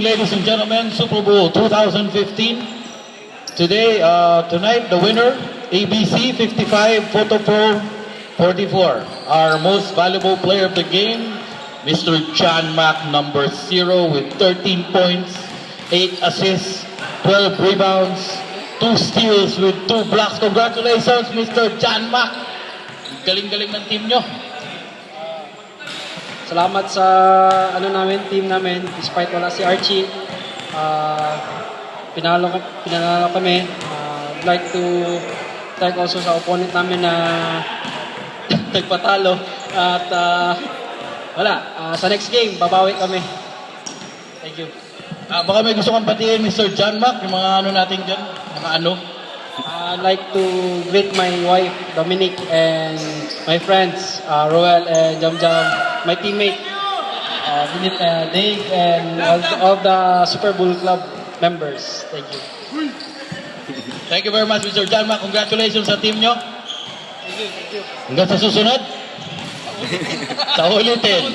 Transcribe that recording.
ladies and gentlemen, Super Bowl 2015. Tonight, the winner, ABC 55, Photo Pro 44. Our most valuable player of the game, Mr. John Mack, number 0 with 13 points, 8 assists, 12 rebounds, 2 steals with 2 blocks. Congratulations, Mr. John Mack. Galing-galing ng team nyo. Salamat sa team namin, despite wala si Archie. Pinalo kami. I'd like to thank also sa opponent namin na nagpatalo. At sa next game, babawi kami. Thank you. Baka may gusto kang patiin, Mr. John Mack, yung mga natin dyan, I'd like to greet my wife, Dominic, and my friends, Roel and Jam Jam, my teammate, Dave, and all the Super Bowl Club members. Thank you. Thank you very much, Mr. John Mack. Congratulations sa team nyo. Thank you. Hanggang sa susunod. Sa ulitin.